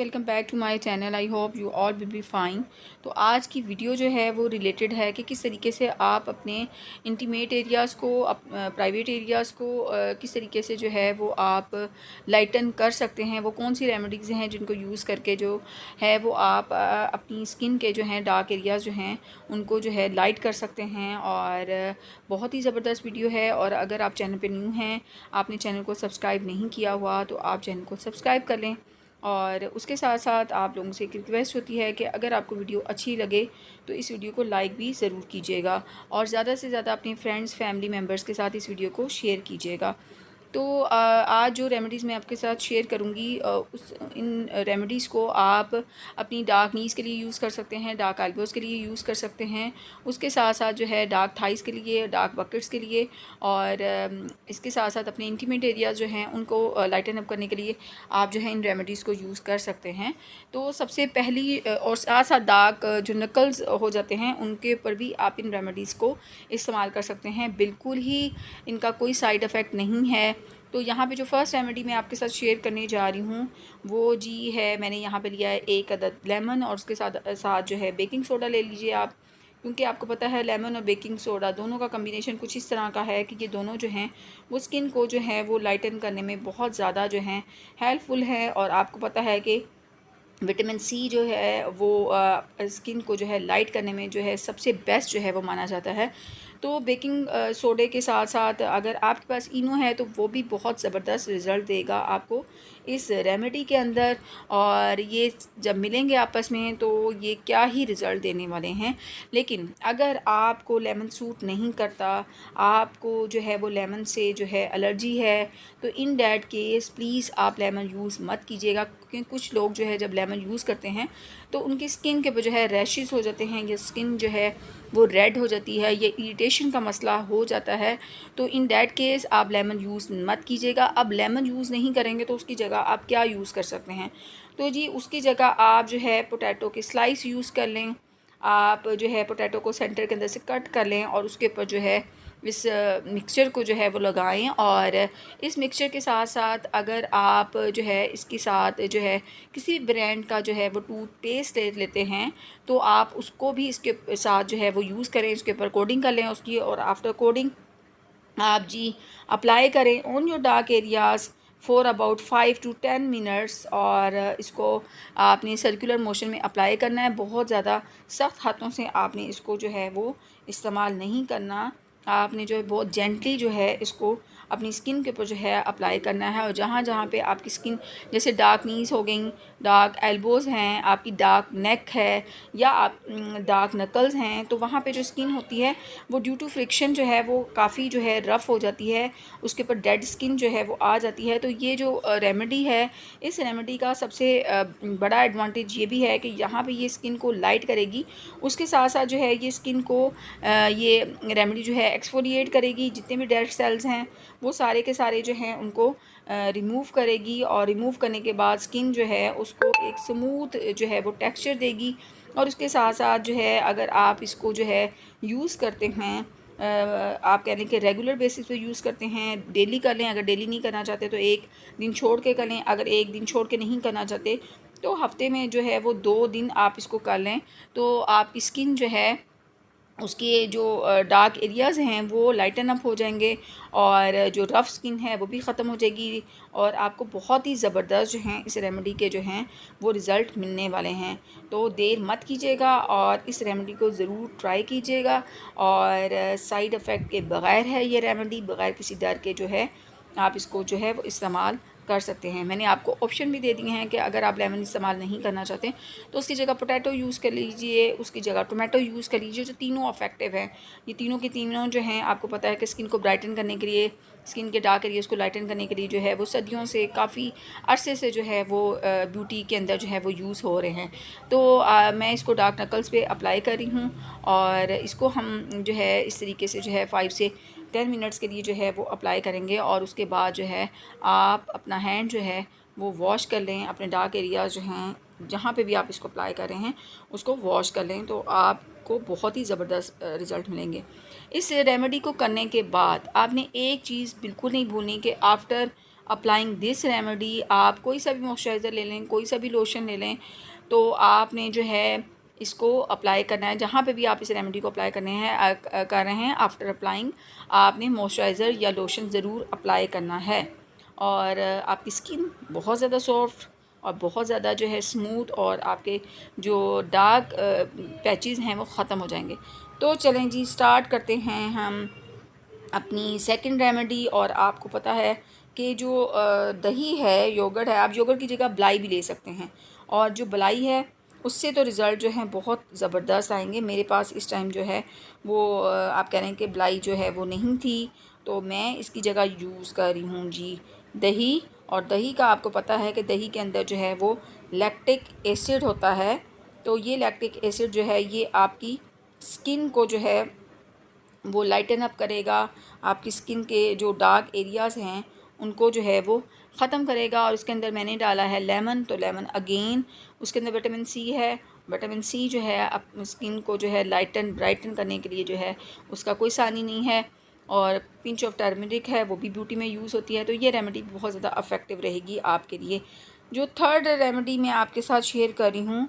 Welcome back to my channel. I hope you all will be fine. तो आज की video जो है वो रिलेटेड है कि किस तरीके से आप अपने इंटीमेट एरियाज़ को प्राइवेट एरियाज़ को किस तरीके से जो है वो आप लाइटन कर सकते हैं। वो कौन सी रेमेडीज़ हैं जिनको यूज़ करके जो है वो आप अपनी स्किन के जो हैं डार्क एरियाज़ जो हैं उनको जो है लाइट कर सकते हैं। और बहुत ही ज़बरदस्त वीडियो है। और अगर आप चैनल पर न्यू हैं, आपने चैनल को सब्सक्राइब नहीं किया हुआ, तो आप चैनल को सब्सक्राइब कर लें। और उसके साथ साथ आप लोगों से एक रिक्वेस्ट होती है कि अगर आपको वीडियो अच्छी लगे तो इस वीडियो को लाइक भी ज़रूर कीजिएगा और ज़्यादा से ज़्यादा अपने फ्रेंड्स फैमिली मेम्बर्स के साथ इस वीडियो को शेयर कीजिएगा। तो आज जो रेमेडीज़ मैं आपके साथ शेयर करूँगी, उस इन रेमेडीज़ को आप अपनी डार्क नीज़ के लिए यूज़ कर सकते हैं, डार्क एल्बोज़ के लिए यूज़ कर सकते हैं। उसके साथ साथ जो है डार्क थाइज़ के लिए, डार्क बकेट्स के लिए, और इसके साथ साथ अपने इंटीमेट एरियाज़ जो हैं उनको लाइटन अप करने के लिए आप जो है इन रेमेडीज़ को यूज़ कर सकते हैं। तो सबसे पहली और साथ साथ डार्क जो नकल्स हो जाते हैं उनके ऊपर भी आप इन रेमेडीज़ को इस्तेमाल कर सकते हैं। बिल्कुल ही इनका कोई साइड इफ़ेक्ट नहीं है। तो यहाँ पे जो फ़र्स्ट रेमेडी मैं आपके साथ शेयर करने जा रही हूँ वो जी है, मैंने यहाँ पे लिया है 1 अदद लेमन, और उसके साथ साथ जो है बेकिंग सोडा ले लीजिए आप। क्योंकि आपको पता है लेमन और बेकिंग सोडा दोनों का कम्बिनेशन कुछ इस तरह का है कि ये दोनों जो हैं वो स्किन को जो है वो लाइटन करने में बहुत ज़्यादा जो है हेल्पफुल है। और आपको पता है कि विटामिन सी जो है वो स्किन को जो है लाइट करने में जो है सबसे बेस्ट जो है वो माना जाता है। तो बेकिंग सोडे के साथ साथ अगर आपके पास इनो है तो वो भी बहुत ज़बरदस्त रिज़ल्ट देगा आपको इस रेमेडी के अंदर। और ये जब मिलेंगे आपस में तो ये क्या ही रिज़ल्ट देने वाले हैं। लेकिन अगर आपको लेमन सूट नहीं करता, आपको जो है वो लेमन से जो है एलर्जी है, तो इन डैट केस प्लीज़ आप लेमन यूज़ मत कीजिएगा। क्योंकि कुछ लोग जो है जब लेमन यूज़ करते हैं तो उनकी स्किन के जो है रैशेस हो जाते हैं, या स्किन जो है वो रेड हो जाती है, ये इरिटेशन का मसला हो जाता है। तो इन डैट केस आप लेमन यूज़ मत कीजिएगा। अब लेमन यूज़ नहीं करेंगे तो उसकी जगह आप क्या यूज़ कर सकते हैं? तो जी उसकी जगह आप जो है पोटैटो के स्लाइस यूज़ कर लें। आप जो है पोटैटो को सेंटर के अंदर से कट कर लें और उसके ऊपर जो है इस मिक्सचर को जो है वो लगाएं। और इस मिक्सचर के साथ साथ अगर आप जो है इसके साथ जो है किसी ब्रांड का जो है वो टूथपेस्ट ले लेते हैं तो आप उसको भी इसके साथ जो है वो यूज़ करें, इसके ऊपर कोडिंग कर लें उसकी, और आफ्टर कोडिंग आप जी अप्लाई करें on your dark areas for about 5 to 10 minutes. और इसको आपने सर्कुलर मोशन में अप्लाई करना है। बहुत ज़्यादा सख्त हाथों से आपने इसको जो है वो इस्तेमाल नहीं करना। आपने जो है बहुत जेंटली जो है इसको अपनी स्किन के ऊपर जो है अप्लाई करना है। और जहाँ जहाँ पे आपकी स्किन, जैसे डार्क नीज़ हो गई, डार्क एल्बोज़ हैं, आपकी डार्क नेक है, या आप डार्क नकल्स हैं, तो वहाँ पे जो स्किन होती है वो ड्यू टू फ्रिक्शन जो है वो काफ़ी जो है रफ़ हो जाती है, उसके ऊपर डेड स्किन जो है वो आ जाती है। तो ये जो रेमेडी है, इस रेमेडी का सबसे बड़ा एडवांटेज ये भी है कि यहाँ पे ये स्किन को लाइट करेगी। उसके साथ साथ जो है ये स्किन को ये रेमेडी जो है एक्सफोलिएट करेगी। जितने भी डेड सेल्स हैं वो सारे के सारे जो हैं उनको रिमूव करेगी। और रिमूव करने के बाद स्किन जो है उसको एक स्मूथ जो है वो टेक्सचर देगी। और उसके साथ साथ जो है अगर आप इसको जो है यूज़ करते हैं, आप कह लें कि रेगुलर बेसिस पे यूज़ करते हैं, डेली कर लें। अगर डेली नहीं करना चाहते तो एक दिन छोड़ के कर लें। अगर एक दिन छोड़ के नहीं करना चाहते तो हफ्ते में जो है वो 2 दिन आप इसको कर लें, तो आपकी स्किन जो है उसके जो डार्क एरियाज़ हैं वो लाइटन अप हो जाएंगे, और जो रफ़ स्किन है वो भी ख़त्म हो जाएगी। और आपको बहुत ही ज़बरदस्त जो हैं इस रेमेडी के जो हैं वो रिज़ल्ट मिलने वाले हैं। तो देर मत कीजिएगा और इस रेमेडी को ज़रूर ट्राई कीजिएगा। और साइड इफ़ेक्ट के बग़ैर है ये रेमेडी, बग़ैर किसी डर के जो है आप इसको जो है वो इस्तेमाल कर सकते हैं। मैंने आपको ऑप्शन भी दे दिए हैं कि अगर आप लेमन इस्तेमाल नहीं करना चाहते तो उसकी जगह पोटैटो यूज़ कर लीजिए, उसकी जगह टोमेटो यूज़ कर लीजिए, जो तीनों इफेक्टिव हैं। ये तीनों की तीनों जो हैं आपको पता है कि स्किन को ब्राइटन करने के लिए, स्किन के डार्क एरियाज़ को लाइटन करने के लिए जो है वो सदियों से, काफ़ी अरसे से जो है वो ब्यूटी के अंदर जो है वो यूज़ हो रहे हैं। तो मैं इसको डार्क नकल्स पे अप्लाई कर रही हूँ, और इसको हम जो है इस तरीके से जो है 5 से 10 मिनट्स के लिए जो है वो अप्लाई करेंगे। और उसके बाद जो है आप अपना हैंड जो है वो वॉश कर लें। अपने डार्क एरियाज़ जो हैं जहाँ पे भी आप इसको अप्लाई कर रहे हैं उसको वॉश कर लें, तो आपको बहुत ही ज़बरदस्त रिज़ल्ट मिलेंगे। इस रेमेडी को करने के बाद आपने एक चीज़ बिल्कुल नहीं भूलनी कि आफ्टर अप्लाइंग दिस रेमेडी, आप कोई सा भी मॉइस्चराइज़र ले लें, कोई सा भी लोशन ले लें, तो आपने जो है इसको अप्लाई करना है। जहाँ पे भी आप इस रेमेडी को अप्लाई कर रहे हैं, आफ्टर अप्लाइंग आपने मॉइस्चराइज़र या लोशन ज़रूर अप्लाई करना है। और आपकी स्किन बहुत ज़्यादा सॉफ्ट और बहुत ज़्यादा जो है स्मूथ, और आपके जो डार्क पैचेस हैं वो ख़त्म हो जाएंगे। तो चलें जी, स्टार्ट करते हैं हम अपनी सेकंड रेमेडी। और आपको पता है कि जो दही है, योगर्ट है, आप योगर्ट की जगह बलाई भी ले सकते हैं। और जो बलाई है उससे तो रिज़ल्ट जो है बहुत ज़बरदस्त आएंगे। मेरे पास इस टाइम जो है वो आप कह रहे हैं कि बलाई जो है वो नहीं थी, तो मैं इसकी जगह यूज़ कर रही हूँ जी दही। और दही का आपको पता है कि दही के अंदर जो है वो लैक्टिक एसिड होता है। तो ये लैक्टिक एसिड जो है ये आपकी स्किन को जो है वो लाइटन अप करेगा, आपकी स्किन के जो डार्क एरियाज़ हैं उनको जो है वो ख़त्म करेगा। और इसके अंदर मैंने डाला है लेमन, तो लेमन अगेन उसके अंदर विटामिन सी है। विटामिन सी जो है अपनी स्किन को जो है लाइटन ब्राइटन करने के लिए जो है उसका कोई सानी नहीं है। और पिंच ऑफ टर्मरिक है, वो भी ब्यूटी में यूज़ होती है। तो ये रेमेडी बहुत ज़्यादा अफेक्टिव रहेगी आपके लिए। जो थर्ड रेमेडी मैं आपके साथ शेयर कर रही हूँ,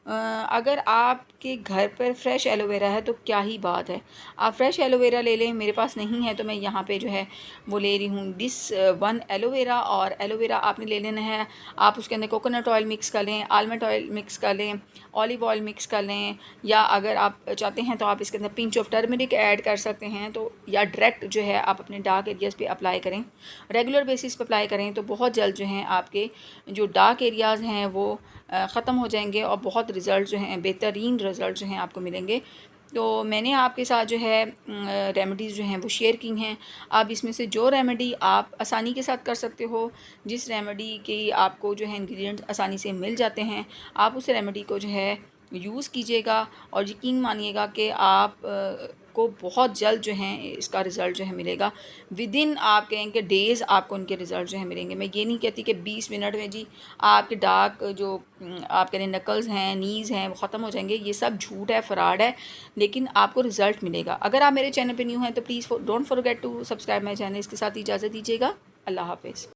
अगर आपके घर पर फ्रेश एलोवेरा है तो क्या ही बात है, आप फ्रेश एलोवेरा ले लें। मेरे पास नहीं है तो मैं यहाँ पे जो है वो ले रही हूँ दिस वन एलोवेरा। और एलोवेरा आपने ले लेना है, आप उसके अंदर कोकोनट ऑयल मिक्स कर लें, आलमंड ऑयल मिक्स कर लें, ऑलिव ऑयल मिक्स कर लें, या अगर आप चाहते हैं तो आप इसके अंदर पिंच ऑफ टर्मरिक ऐड कर सकते हैं। तो या डायरेक्ट जो है आप अपने डार्क एरियाज़ पे अप्लाई करें, रेगुलर बेसिस पे अप्लाई करें, तो बहुत जल्द जो है आपके जो डार्क एरियाज़ हैं वो ख़त्म हो जाएंगे और बहुत रिज़ल्ट जो हैं, बेहतरीन रिज़ल्ट जो हैं आपको मिलेंगे। तो मैंने आपके साथ जो है रेमेडीज़ जो हैं वो शेयर की हैं। आप इसमें से जो रेमेडी आप आसानी के साथ कर सकते हो, जिस रेमेडी की आपको जो है इंग्रेडिएंट्स आसानी से मिल जाते हैं, आप उस रेमेडी को जो है यूज़ कीजिएगा। और यकीन मानिएगा कि आप को बहुत जल्द जो है इसका रिज़ल्ट जो है मिलेगा। विदिन आप कहेंगे डेज़ आपको उनके रिज़ल्ट जो है मिलेंगे। मैं ये नहीं कहती कि 20 मिनट में जी आपके डार्क जो आप कह रहे नकल्स हैं, नीज़ हैं, वो ख़त्म हो जाएंगे। ये सब झूठ है, फ़्रॉड है, लेकिन आपको रिज़ल्ट मिलेगा। अगर आप मेरे चैनल पर न्यू हैं तो please don't forget to subscribe my channel. इसके साथ इजाज़त दीजिएगा। अल्लाह हाफ़िज़।